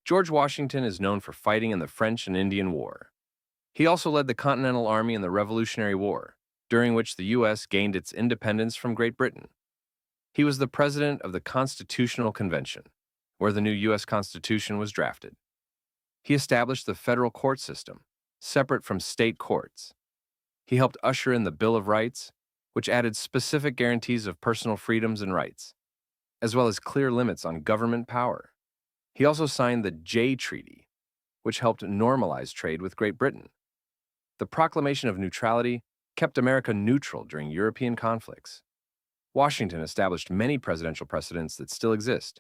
George Washington is known for fighting in the French and Indian War. He also led the Continental Army in the Revolutionary War, during which the U.S. gained its independence from Great Britain. He was the president of the Constitutional Convention, where the new U.S. Constitution was drafted. He established the federal court system, separate from state courts. He helped usher in the Bill of Rights, which added specific guarantees of personal freedoms and rights, as well as clear limits on government power. He also signed the Jay Treaty, which helped normalize trade with Great Britain. The Proclamation of Neutrality kept America neutral during European conflicts. Washington established many presidential precedents that still exist,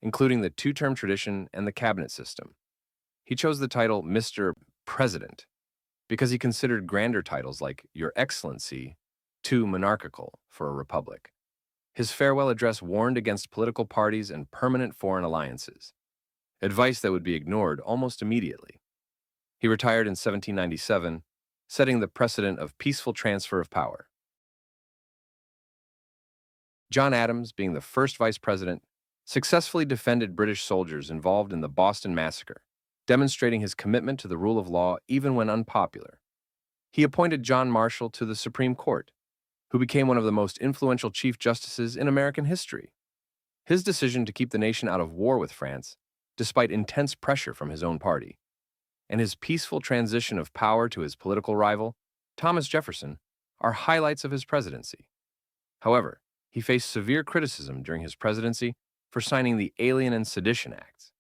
including the two-term tradition and the cabinet system. He chose the title Mr. President because he considered grander titles like Your Excellency too monarchical for a republic. His farewell address warned against political parties and permanent foreign alliances, advice that would be ignored almost immediately. He retired in 1797, setting the precedent of peaceful transfer of power. John Adams, being the first vice president, successfully defended British soldiers involved in the Boston Massacre, demonstrating his commitment to the rule of law even when unpopular. He appointed John Marshall to the Supreme Court, who became one of the most influential chief justices in American history. His decision to keep the nation out of war with France, despite intense pressure from his own party, and his peaceful transition of power to his political rival, Thomas Jefferson, are highlights of his presidency. However, he faced severe criticism during his presidency for signing the Alien and Sedition Acts.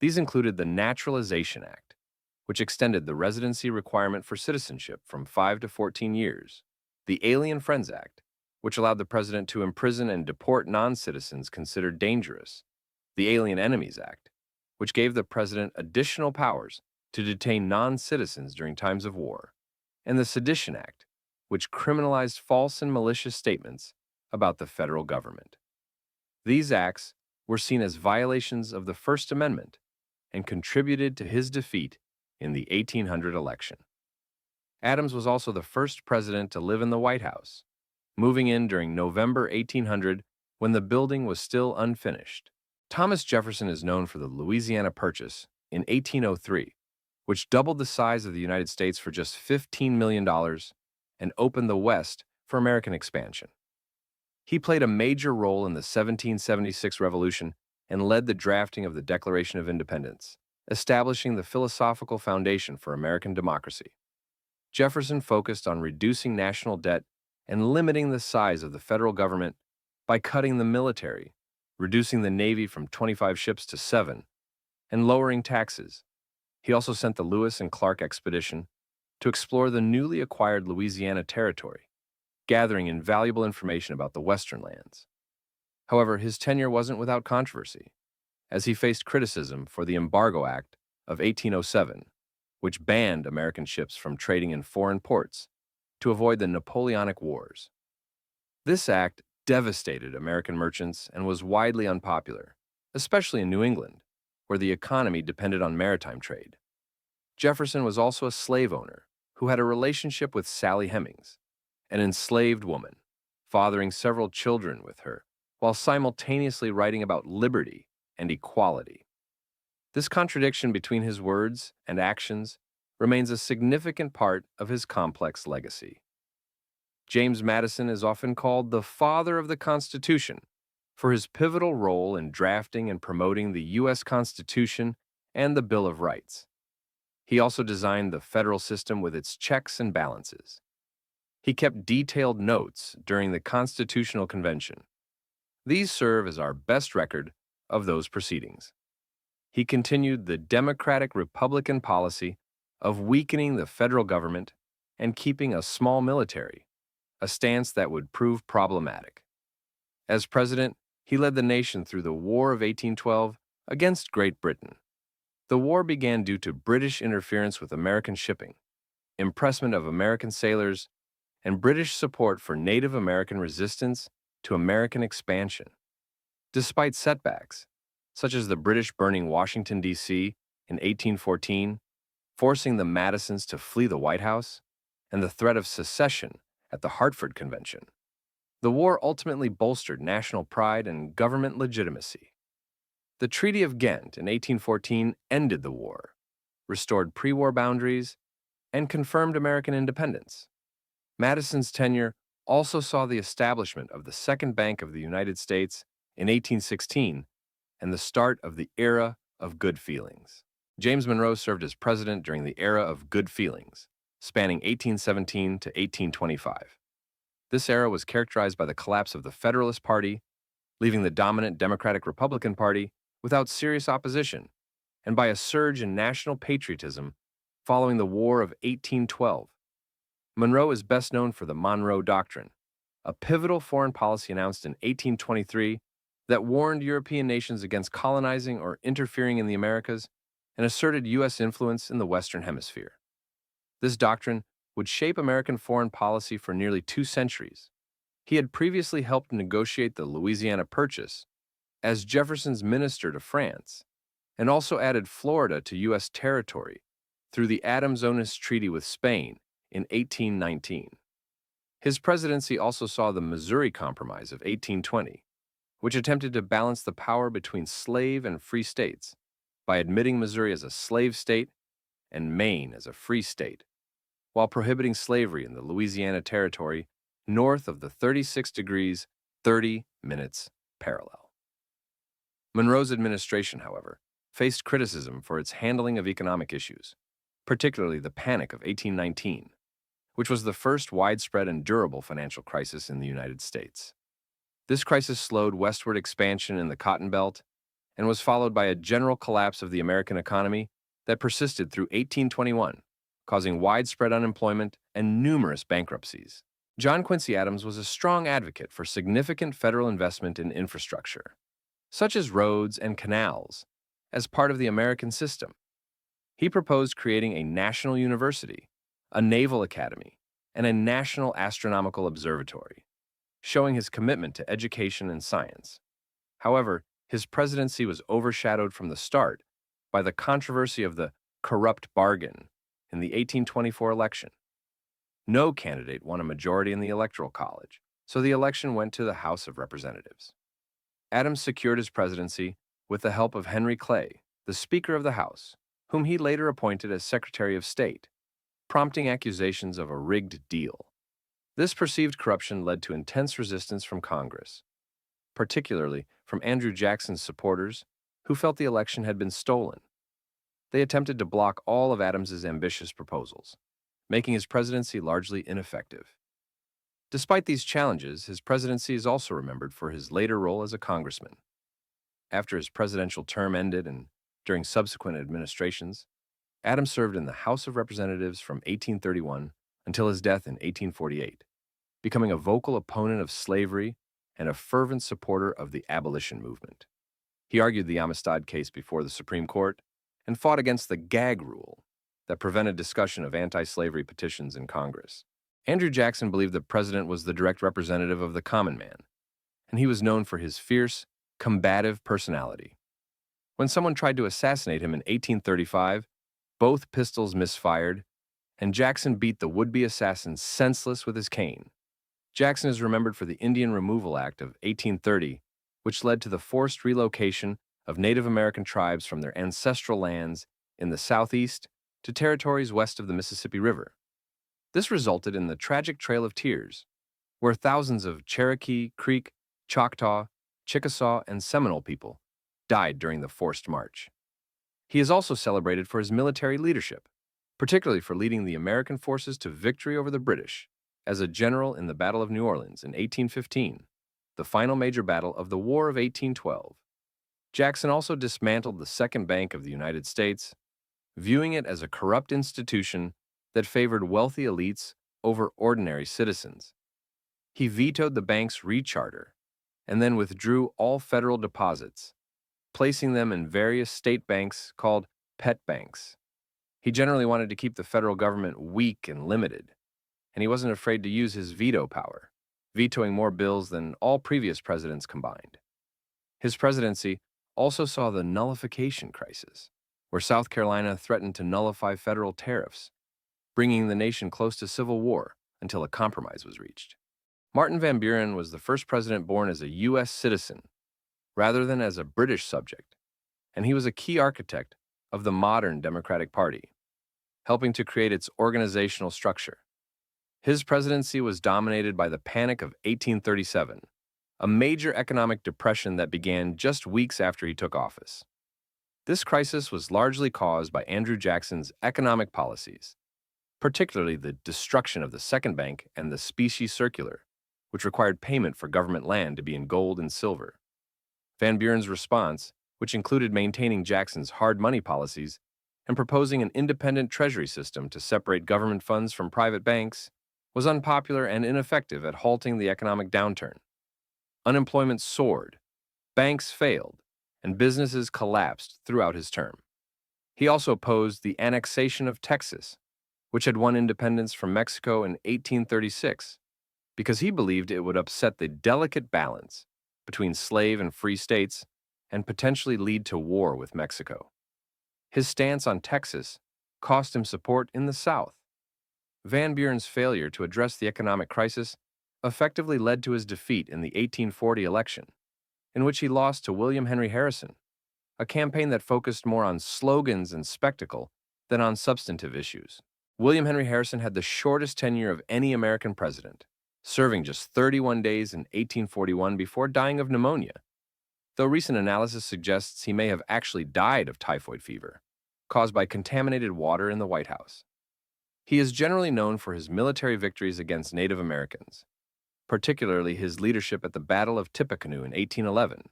These included the Naturalization Act, which extended the residency requirement for citizenship from 5 to 14 years, the Alien Friends Act, which allowed the president to imprison and deport non-citizens considered dangerous, the Alien Enemies Act, which gave the president additional powers to detain non-citizens during times of war, and the Sedition Act, which criminalized false and malicious statements about the federal government. These acts were seen as violations of the First Amendment and contributed to his defeat in the 1800 election. Adams was also the first president to live in the White House, moving in during November 1800 when the building was still unfinished. Thomas Jefferson is known for the Louisiana Purchase in 1803, which doubled the size of the United States for just $15 million and opened the West for American expansion. He played a major role in the 1776 Revolution and led the drafting of the Declaration of Independence, establishing the philosophical foundation for American democracy. Jefferson focused on reducing national debt and limiting the size of the federal government by cutting the military, reducing the Navy from 25 ships to 7, and lowering taxes. He also sent the Lewis and Clark expedition to explore the newly acquired Louisiana Territory, gathering invaluable information about the Western lands. However, his tenure wasn't without controversy, as he faced criticism for the Embargo Act of 1807, which banned American ships from trading in foreign ports to avoid the Napoleonic Wars. This act devastated American merchants and was widely unpopular, especially in New England, where the economy depended on maritime trade. Jefferson was also a slave owner who had a relationship with Sally Hemings, an enslaved woman, fathering several children with her, while simultaneously writing about liberty and equality. This contradiction between his words and actions remains a significant part of his complex legacy. James Madison is often called the father of the Constitution for his pivotal role in drafting and promoting the U.S. Constitution and the Bill of Rights. He also designed the federal system with its checks and balances. He kept detailed notes during the Constitutional Convention. These serve as our best record of those proceedings. He continued the Democratic-Republican policy of weakening the federal government and keeping a small military, a stance that would prove problematic. As president, he led the nation through the War of 1812 against Great Britain. The war began due to British interference with American shipping, impressment of American sailors, and British support for Native American resistance to American expansion. Despite setbacks, such as the British burning Washington, D.C. in 1814, forcing the Madisons to flee the White House, and the threat of secession at the Hartford Convention, the war ultimately bolstered national pride and government legitimacy. The Treaty of Ghent in 1814 ended the war, restored pre-war boundaries, and confirmed American independence. Madison's tenure also saw the establishment of the Second Bank of the United States in 1816 and the start of the era of good feelings. James Monroe served as president during the era of good feelings, spanning 1817 to 1825. This era was characterized by the collapse of the Federalist Party, leaving the dominant Democratic-Republican Party without serious opposition, and by a surge in national patriotism following the War of 1812. Monroe is best known for the Monroe Doctrine, a pivotal foreign policy announced in 1823 that warned European nations against colonizing or interfering in the Americas and asserted U.S. influence in the Western Hemisphere. This doctrine would shape American foreign policy for nearly 2 centuries. He had previously helped negotiate the Louisiana Purchase as Jefferson's minister to France, and also added Florida to U.S. territory through the Adams-Onis Treaty with Spain in 1819. His presidency also saw the Missouri Compromise of 1820, which attempted to balance the power between slave and free states by admitting Missouri as a slave state and Maine as a free state, while prohibiting slavery in the Louisiana Territory north of the 36 degrees 30 minutes parallel. Monroe's administration, however, faced criticism for its handling of economic issues, particularly the Panic of 1819, which was the first widespread and durable financial crisis in the United States. This crisis slowed westward expansion in the Cotton Belt and was followed by a general collapse of the American economy that persisted through 1821, causing widespread unemployment and numerous bankruptcies. John Quincy Adams was a strong advocate for significant federal investment in infrastructure, such as roads and canals, as part of the American system. He proposed creating a national university, a naval academy, and a national astronomical observatory, showing his commitment to education and science. However, his presidency was overshadowed from the start by the controversy of the corrupt bargain in the 1824 election. No candidate won a majority in the Electoral College, so the election went to the House of Representatives. Adams secured his presidency with the help of Henry Clay, the Speaker of the House, whom he later appointed as Secretary of State, prompting accusations of a rigged deal. This perceived corruption led to intense resistance from Congress, particularly from Andrew Jackson's supporters, who felt the election had been stolen. They attempted to block all of Adams's ambitious proposals, making his presidency largely ineffective. Despite these challenges, his presidency is also remembered for his later role as a congressman. After his presidential term ended and during subsequent administrations, Adams served in the House of Representatives from 1831 until his death in 1848, becoming a vocal opponent of slavery and a fervent supporter of the abolition movement. He argued the Amistad case before the Supreme Court and fought against the gag rule that prevented discussion of anti-slavery petitions in Congress. Andrew Jackson believed the president was the direct representative of the common man, and he was known for his fierce, combative personality. When someone tried to assassinate him in 1835, both pistols misfired, and Jackson beat the would-be assassin senseless with his cane. Jackson is remembered for the Indian Removal Act of 1830, which led to the forced relocation of Native American tribes from their ancestral lands in the Southeast to territories west of the Mississippi River. This resulted in the tragic Trail of Tears, where thousands of Cherokee, Creek, Choctaw, Chickasaw, and Seminole people died during the forced march. He is also celebrated for his military leadership, particularly for leading the American forces to victory over the British as a general in the Battle of New Orleans in 1815, the final major battle of the War of 1812. Jackson also dismantled the Second Bank of the United States, viewing it as a corrupt institution that favored wealthy elites over ordinary citizens. He vetoed the bank's recharter and then withdrew all federal deposits, placing them in various state banks called pet banks. He generally wanted to keep the federal government weak and limited, and he wasn't afraid to use his veto power, vetoing more bills than all previous presidents combined. His presidency also saw the nullification crisis, where South Carolina threatened to nullify federal tariffs, bringing the nation close to civil war until a compromise was reached. Martin Van Buren was the first president born as a U.S. citizen, rather than as a British subject, and he was a key architect of the modern Democratic Party, helping to create its organizational structure. His presidency was dominated by the Panic of 1837, a major economic depression that began just weeks after he took office. This crisis was largely caused by Andrew Jackson's economic policies, particularly the destruction of the Second Bank and the Specie Circular, which required payment for government land to be in gold and silver. Van Buren's response, which included maintaining Jackson's hard money policies and proposing an independent treasury system to separate government funds from private banks, was unpopular and ineffective at halting the economic downturn. Unemployment soared, banks failed, and businesses collapsed throughout his term. He also opposed the annexation of Texas, which had won independence from Mexico in 1836, because he believed it would upset the delicate balance between slave and free states and potentially lead to war with Mexico. His stance on Texas cost him support in the South. Van Buren's failure to address the economic crisis effectively led to his defeat in the 1840 election, in which he lost to William Henry Harrison, a campaign that focused more on slogans and spectacle than on substantive issues. William Henry Harrison had the shortest tenure of any American president, serving just 31 days in 1841 before dying of pneumonia, though recent analysis suggests he may have actually died of typhoid fever, caused by contaminated water in the White House. He is generally known for his military victories against Native Americans, particularly his leadership at the Battle of Tippecanoe in 1811,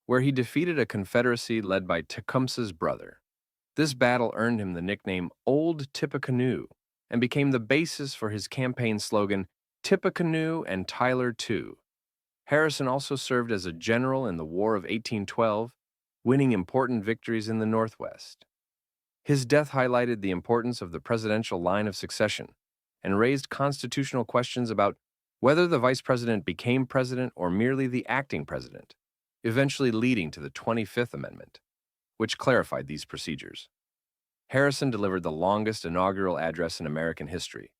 where he defeated a confederacy led by Tecumseh's brother. This battle earned him the nickname Old Tippecanoe and became the basis for his campaign slogan, Tippecanoe and Tyler too. Harrison also served as a general in the War of 1812, winning important victories in the Northwest. His death highlighted the importance of the presidential line of succession and raised constitutional questions about whether the vice president became president or merely the acting president, eventually leading to the 25th Amendment, which clarified these procedures. Harrison delivered the longest inaugural address in American history,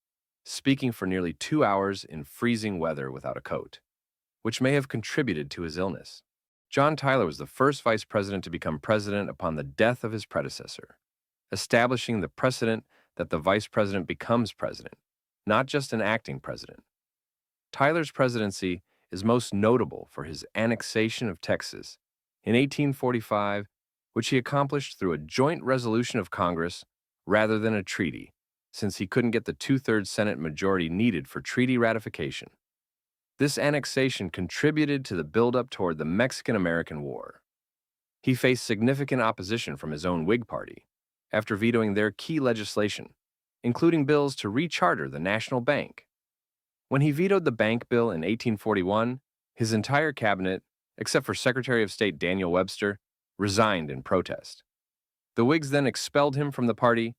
speaking for nearly 2 hours in freezing weather without a coat, which may have contributed to his illness. John Tyler was the first vice president to become president upon the death of his predecessor, establishing the precedent that the vice president becomes president, not just an acting president. Tyler's presidency is most notable for his annexation of Texas in 1845, which he accomplished through a joint resolution of Congress rather than a treaty, since he couldn't get the two-thirds Senate majority needed for treaty ratification. This annexation contributed to the buildup toward the Mexican-American War. He faced significant opposition from his own Whig Party after vetoing their key legislation, including bills to recharter the National Bank. When he vetoed the bank bill in 1841, his entire cabinet, except for Secretary of State Daniel Webster, resigned in protest. The Whigs then expelled him from the party,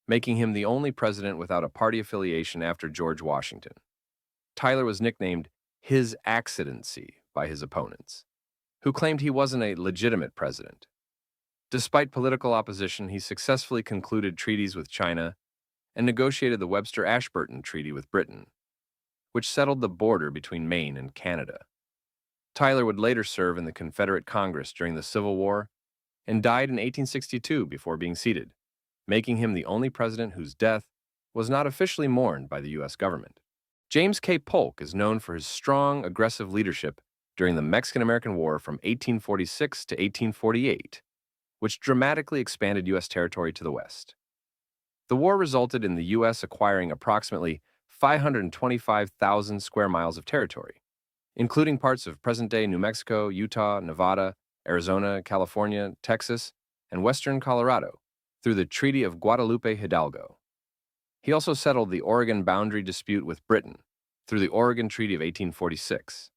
making him the only president without a party affiliation after George Washington. Tyler was nicknamed His Accidency by his opponents, who claimed he wasn't a legitimate president. Despite political opposition, he successfully concluded treaties with China and negotiated the Webster-Ashburton Treaty with Britain, which settled the border between Maine and Canada. Tyler would later serve in the Confederate Congress during the Civil War and died in 1862 before being seated, making him the only president whose death was not officially mourned by the U.S. government. James K. Polk is known for his strong, aggressive leadership during the Mexican-American War from 1846 to 1848, which dramatically expanded U.S. territory to the west. The war resulted in the U.S. acquiring approximately 525,000 square miles of territory, including parts of present-day New Mexico, Utah, Nevada, Arizona, California, Texas, and western Colorado, through the Treaty of Guadalupe Hidalgo. He also settled the Oregon boundary dispute with Britain through the Oregon Treaty of 1846,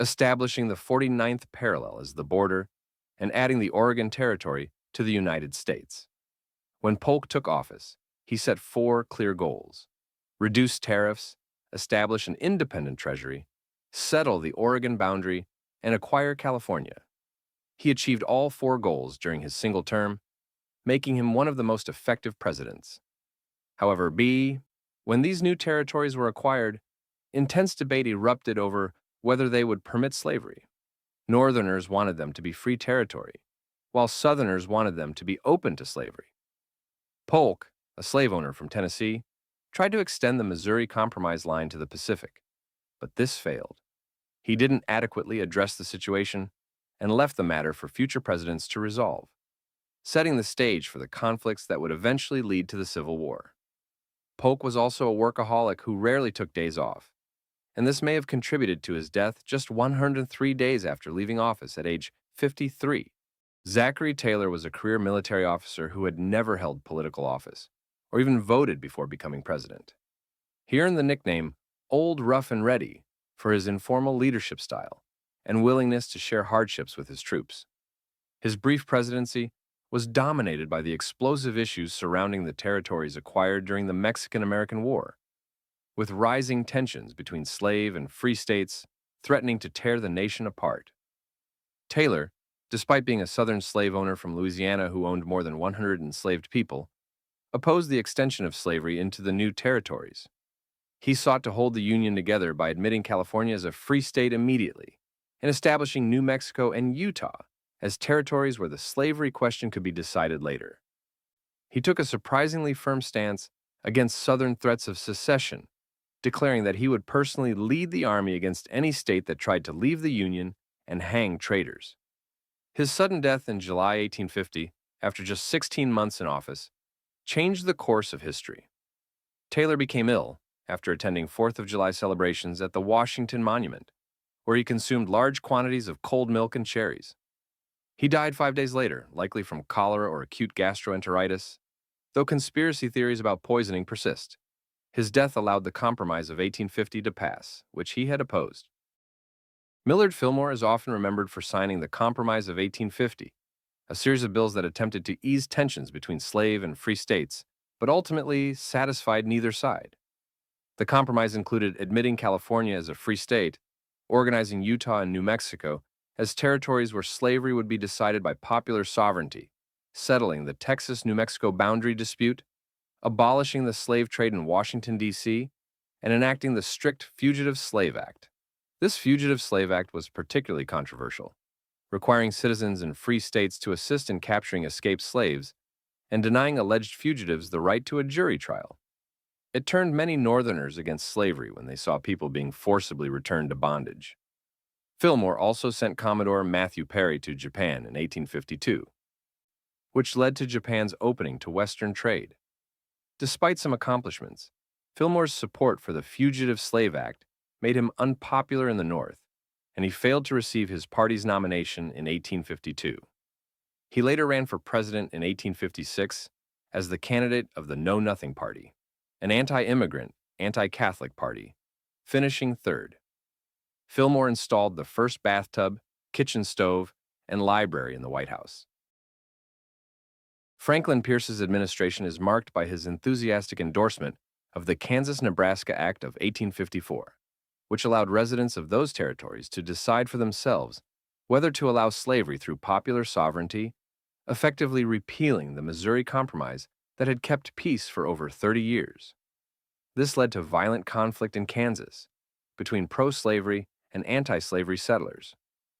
establishing the 49th parallel as the border and adding the Oregon Territory to the United States. When Polk took office, he set 4 clear goals: reduce tariffs, establish an independent treasury, settle the Oregon boundary, and acquire California. He achieved all 4 goals during his single term, making him one of the most effective presidents. However, when these new territories were acquired, intense debate erupted over whether they would permit slavery. Northerners wanted them to be free territory, while Southerners wanted them to be open to slavery. Polk, a slave owner from Tennessee, tried to extend the Missouri Compromise line to the Pacific, but this failed. He didn't adequately address the situation and left the matter for future presidents to resolve, setting the stage for the conflicts that would eventually lead to the Civil War. Polk was also a workaholic who rarely took days off, and this may have contributed to his death just 103 days after leaving office at age 53. Zachary Taylor was a career military officer who had never held political office or even voted before becoming president. He earned the nickname Old Rough and Ready for his informal leadership style and willingness to share hardships with his troops. His brief presidency was dominated by the explosive issues surrounding the territories acquired during the Mexican-American War, with rising tensions between slave and free states threatening to tear the nation apart. Taylor, despite being a Southern slave owner from Louisiana who owned more than 100 enslaved people, opposed the extension of slavery into the new territories. He sought to hold the Union together by admitting California as a free state immediately and establishing New Mexico and Utah as territories where the slavery question could be decided later. He took a surprisingly firm stance against Southern threats of secession, declaring that he would personally lead the army against any state that tried to leave the Union and hang traitors. His sudden death in July 1850, after just 16 months in office, changed the course of history. Taylor became ill after attending 4th of July celebrations at the Washington Monument, where he consumed large quantities of cold milk and cherries. He died 5 days later, likely from cholera or acute gastroenteritis, though conspiracy theories about poisoning persist. His death allowed the Compromise of 1850 to pass, which he had opposed. Millard Fillmore is often remembered for signing the Compromise of 1850, a series of bills that attempted to ease tensions between slave and free states, but ultimately satisfied neither side. The compromise included admitting California as a free state, organizing Utah and New Mexico as territories where slavery would be decided by popular sovereignty, settling the Texas-New Mexico boundary dispute, abolishing the slave trade in Washington, D.C., and enacting the strict Fugitive Slave Act. This Fugitive Slave Act was particularly controversial, requiring citizens in free states to assist in capturing escaped slaves and denying alleged fugitives the right to a jury trial. It turned many Northerners against slavery when they saw people being forcibly returned to bondage. Fillmore also sent Commodore Matthew Perry to Japan in 1852, which led to Japan's opening to Western trade. Despite some accomplishments, Fillmore's support for the Fugitive Slave Act made him unpopular in the North, and he failed to receive his party's nomination in 1852. He later ran for president in 1856 as the candidate of the Know Nothing Party, an anti-immigrant, anti-Catholic party, finishing third. Fillmore installed the first bathtub, kitchen stove, and library in the White House. Franklin Pierce's administration is marked by his enthusiastic endorsement of the Kansas-Nebraska Act of 1854, which allowed residents of those territories to decide for themselves whether to allow slavery through popular sovereignty, effectively repealing the Missouri Compromise that had kept peace for over 30 years. This led to violent conflict in Kansas between pro-slavery and anti-slavery settlers,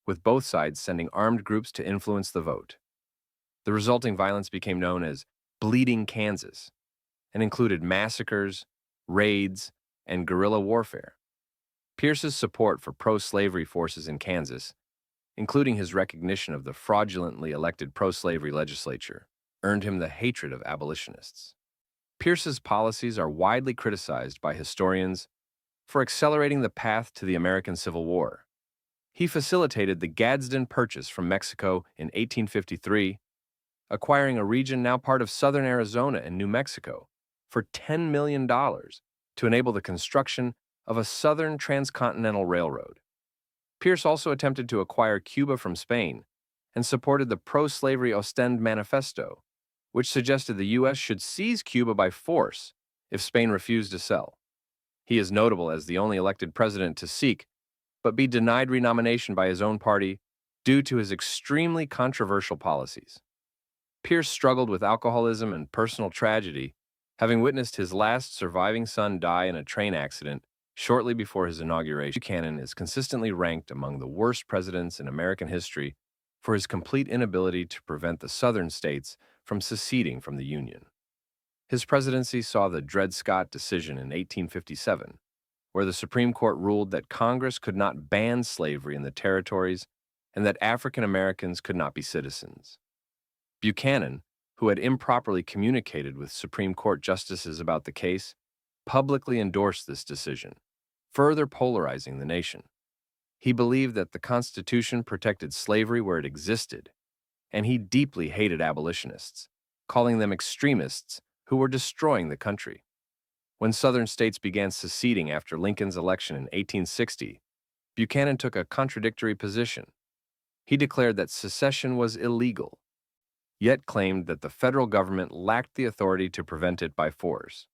with both sides sending armed groups to influence the vote. The resulting violence became known as Bleeding Kansas and included massacres, raids, and guerrilla warfare. Pierce's support for pro-slavery forces in Kansas, including his recognition of the fraudulently elected pro-slavery legislature, earned him the hatred of abolitionists. Pierce's policies are widely criticized by historians for accelerating the path to the American Civil War. He facilitated the Gadsden Purchase from Mexico in 1853, acquiring a region now part of southern Arizona and New Mexico for $10 million to enable the construction of a southern transcontinental railroad. Pierce also attempted to acquire Cuba from Spain and supported the pro-slavery Ostend Manifesto, which suggested the U.S. should seize Cuba by force if Spain refused to sell. He is notable as the only elected president to seek, but be denied renomination by his own party due to his extremely controversial policies. Pierce struggled with alcoholism and personal tragedy, having witnessed his last surviving son die in a train accident shortly before his inauguration. Buchanan is consistently ranked among the worst presidents in American history for his complete inability to prevent the Southern states from seceding from the Union. His presidency saw the Dred Scott decision in 1857, where the Supreme Court ruled that Congress could not ban slavery in the territories and that African Americans could not be citizens. Buchanan, who had improperly communicated with Supreme Court justices about the case, publicly endorsed this decision, further polarizing the nation. He believed that the Constitution protected slavery where it existed, and he deeply hated abolitionists, calling them extremists who were destroying the country. When Southern states began seceding after Lincoln's election in 1860, Buchanan took a contradictory position. He declared that secession was illegal, yet claimed that the federal government lacked the authority to prevent it by force.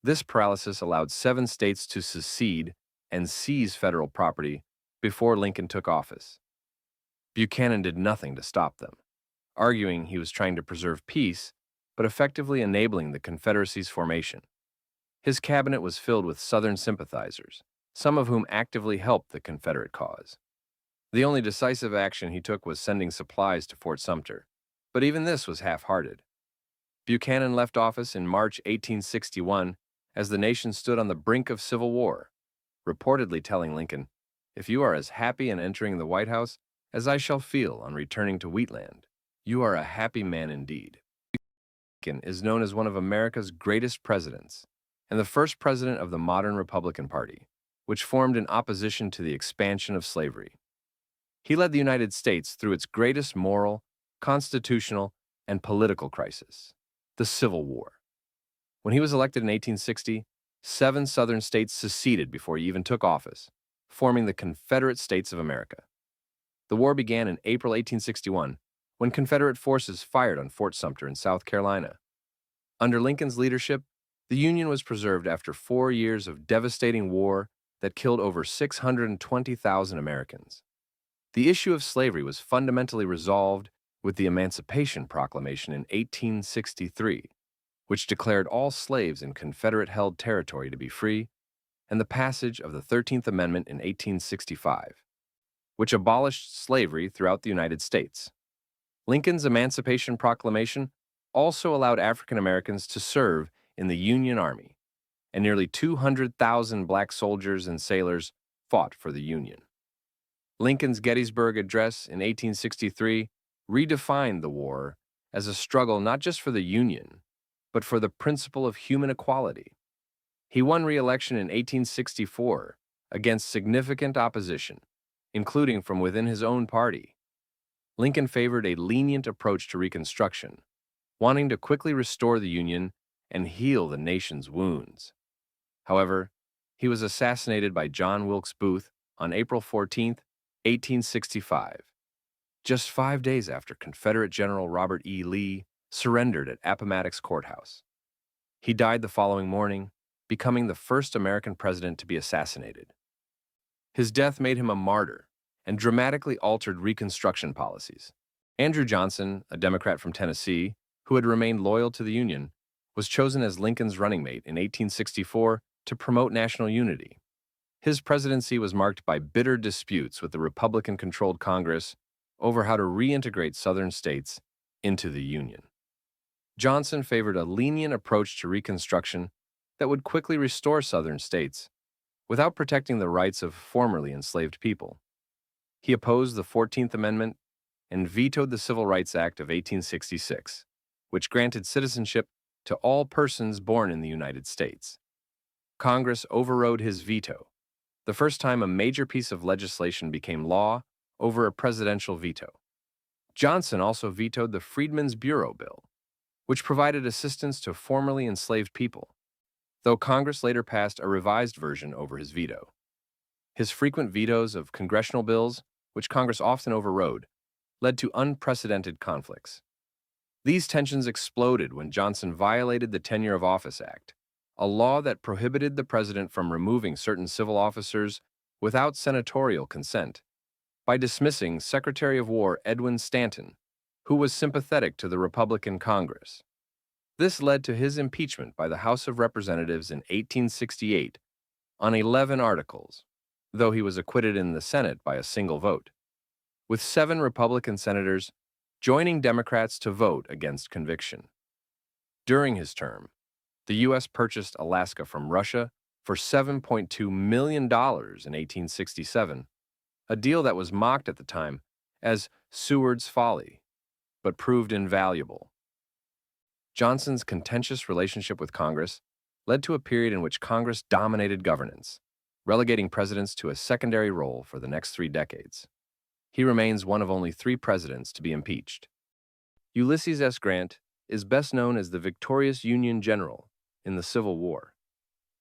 This paralysis allowed 7 states to secede and seize federal property before Lincoln took office. Buchanan did nothing to stop them, arguing he was trying to preserve peace, but effectively enabling the Confederacy's formation. His cabinet was filled with Southern sympathizers, some of whom actively helped the Confederate cause. The only decisive action he took was sending supplies to Fort Sumter, but even this was half-hearted. Buchanan left office in March 1861 as the nation stood on the brink of civil war, reportedly telling Lincoln, "If you are as happy in entering the White House as I shall feel on returning to Wheatland, you are a happy man indeed." Lincoln is known as one of America's greatest presidents and the first president of the modern Republican Party, which formed in opposition to the expansion of slavery. He led the United States through its greatest moral, constitutional, and political crisis, the Civil War. When he was elected in 1860, 7 Southern states seceded before he even took office, forming the Confederate States of America. The war began in April 1861, when Confederate forces fired on Fort Sumter in South Carolina. Under Lincoln's leadership, the Union was preserved after 4 years of devastating war that killed over 620,000 Americans. The issue of slavery was fundamentally resolved with the Emancipation Proclamation in 1863, which declared all slaves in Confederate-held territory to be free, and the passage of the 13th Amendment in 1865, which abolished slavery throughout the United States. Lincoln's Emancipation Proclamation also allowed African Americans to serve in the Union Army, and nearly 200,000 black soldiers and sailors fought for the Union. Lincoln's Gettysburg Address in 1863 redefined the war as a struggle not just for the Union, but for the principle of human equality. He won re-election in 1864 against significant opposition, including from within his own party. Lincoln favored a lenient approach to Reconstruction, wanting to quickly restore the Union and heal the nation's wounds. However, he was assassinated by John Wilkes Booth on April 14, 1865, just 5 days after Confederate General Robert E. Lee surrendered at Appomattox Courthouse. He died the following morning, becoming the first American president to be assassinated. His death made him a martyr and dramatically altered Reconstruction policies. Andrew Johnson, a Democrat from Tennessee, who had remained loyal to the Union, was chosen as Lincoln's running mate in 1864 to promote national unity. His presidency was marked by bitter disputes with the Republican-controlled Congress over how to reintegrate Southern states into the Union. Johnson favored a lenient approach to Reconstruction that would quickly restore Southern states without protecting the rights of formerly enslaved people. He opposed the 14th Amendment and vetoed the Civil Rights Act of 1866, which granted citizenship to all persons born in the United States. Congress overrode his veto, the first time a major piece of legislation became law over a presidential veto. Johnson also vetoed the Freedmen's Bureau Bill, which provided assistance to formerly enslaved people, though Congress later passed a revised version over his veto. His frequent vetoes of congressional bills, which Congress often overrode, led to unprecedented conflicts. These tensions exploded when Johnson violated the Tenure of Office Act, a law that prohibited the president from removing certain civil officers without senatorial consent, by dismissing Secretary of War Edwin Stanton, who was sympathetic to the Republican Congress. This led to his impeachment by the House of Representatives in 1868 on 11 articles, though he was acquitted in the Senate by a single vote. with 7 Republican senators joining Democrats to vote against conviction. During his term, the U.S. purchased Alaska from Russia for $7.2 million in 1867, a deal that was mocked at the time as Seward's folly, but proved invaluable. Johnson's contentious relationship with Congress led to a period in which Congress dominated governance, relegating presidents to a secondary role for the next 3 decades. He remains one of only 3 presidents to be impeached. Ulysses S. Grant is best known as the victorious Union general in the Civil War,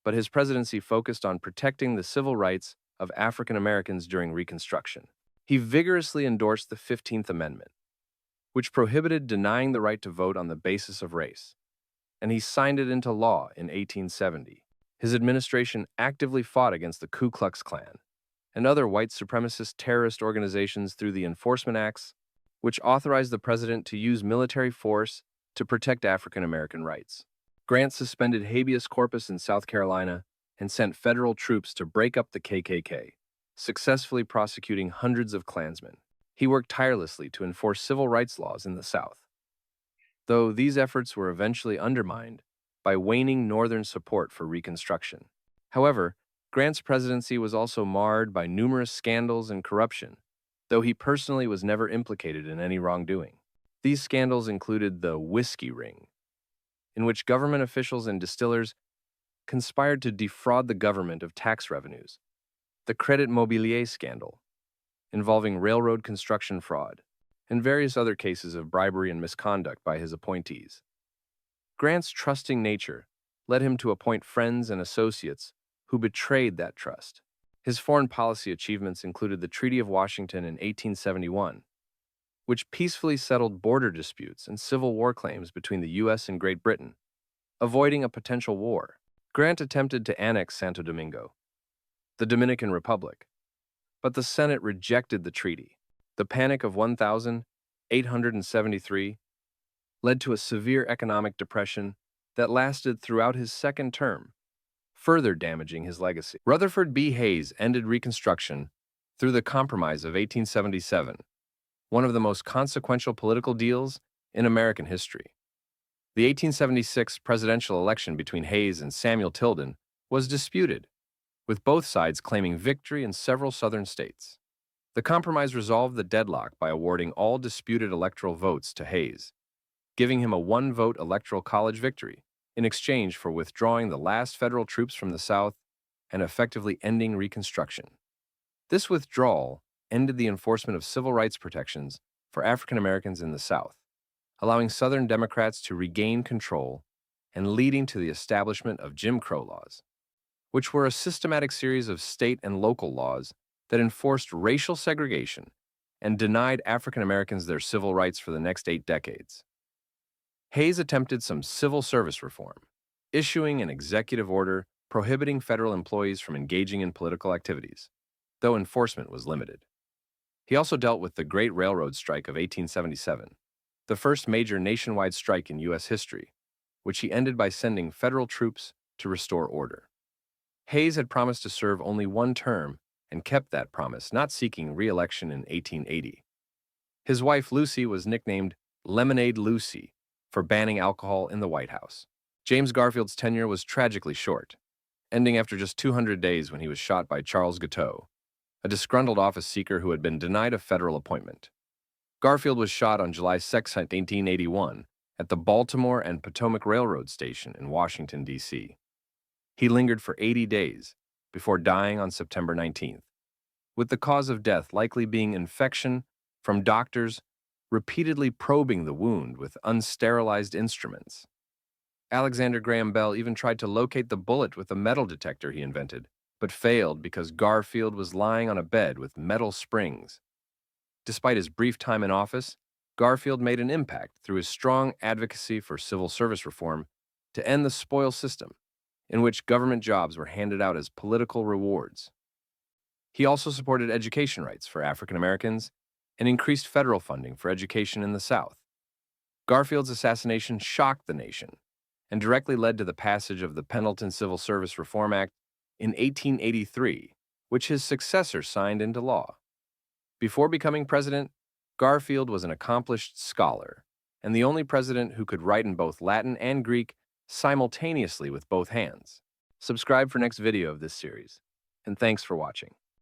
but his presidency focused on protecting the civil rights of African Americans during Reconstruction. He vigorously endorsed the 15th Amendment, which prohibited denying the right to vote on the basis of race, and he signed it into law in 1870. His administration actively fought against the Ku Klux Klan and other white supremacist terrorist organizations through the Enforcement Acts, which authorized the president to use military force to protect African American rights. Grant suspended habeas corpus in South Carolina and sent federal troops to break up the KKK, successfully prosecuting hundreds of Klansmen. He worked tirelessly to enforce civil rights laws in the South, though these efforts were eventually undermined by waning Northern support for Reconstruction. However, Grant's presidency was also marred by numerous scandals and corruption, though he personally was never implicated in any wrongdoing. These scandals included the Whiskey Ring, in which government officials and distillers conspired to defraud the government of tax revenues, the Credit Mobilier scandal, involving railroad construction fraud, and various other cases of bribery and misconduct by his appointees. Grant's trusting nature led him to appoint friends and associates who betrayed that trust. His foreign policy achievements included the Treaty of Washington in 1871, which peacefully settled border disputes and Civil War claims between the U.S. and Great Britain, avoiding a potential war. Grant attempted to annex Santo Domingo, the Dominican Republic, but the Senate rejected the treaty. The Panic of 1873 led to a severe economic depression that lasted throughout his second term, further damaging his legacy. Rutherford B. Hayes ended Reconstruction through the Compromise of 1877, one of the most consequential political deals in American history. The 1876 presidential election between Hayes and Samuel Tilden was disputed, with both sides claiming victory in several southern states. The compromise resolved the deadlock by awarding all disputed electoral votes to Hayes, giving him a 1-vote electoral college victory in exchange for withdrawing the last federal troops from the South and effectively ending Reconstruction. This withdrawal ended the enforcement of civil rights protections for African Americans in the South, allowing Southern Democrats to regain control and leading to the establishment of Jim Crow laws, which were a systematic series of state and local laws that enforced racial segregation and denied African Americans their civil rights for the next 8 decades. Hayes attempted some civil service reform, issuing an executive order prohibiting federal employees from engaging in political activities, though enforcement was limited. He also dealt with the Great Railroad Strike of 1877, the first major nationwide strike in U.S. history, which he ended by sending federal troops to restore order. Hayes had promised to serve only 1 term and kept that promise, not seeking re-election in 1880. His wife, Lucy, was nicknamed Lemonade Lucy for banning alcohol in the White House. James Garfield's tenure was tragically short, ending after just 200 days when he was shot by Charles Guiteau, a disgruntled office seeker who had been denied a federal appointment. Garfield was shot on July 6, 1881, at the Baltimore and Potomac Railroad Station in Washington, D.C. He lingered for 80 days before dying on September 19th, with the cause of death likely being infection from doctors repeatedly probing the wound with unsterilized instruments. Alexander Graham Bell even tried to locate the bullet with a metal detector he invented, but failed because Garfield was lying on a bed with metal springs. Despite his brief time in office, Garfield made an impact through his strong advocacy for civil service reform to end the spoil system, in which government jobs were handed out as political rewards. He also supported education rights for African Americans and increased federal funding for education in the South. Garfield's assassination shocked the nation and directly led to the passage of the Pendleton Civil Service Reform Act in 1883, which his successor signed into law. Before becoming president, Garfield was an accomplished scholar and the only president who could write in both Latin and Greek simultaneously with both hands. Subscribe for next video of this series, and thanks for watching.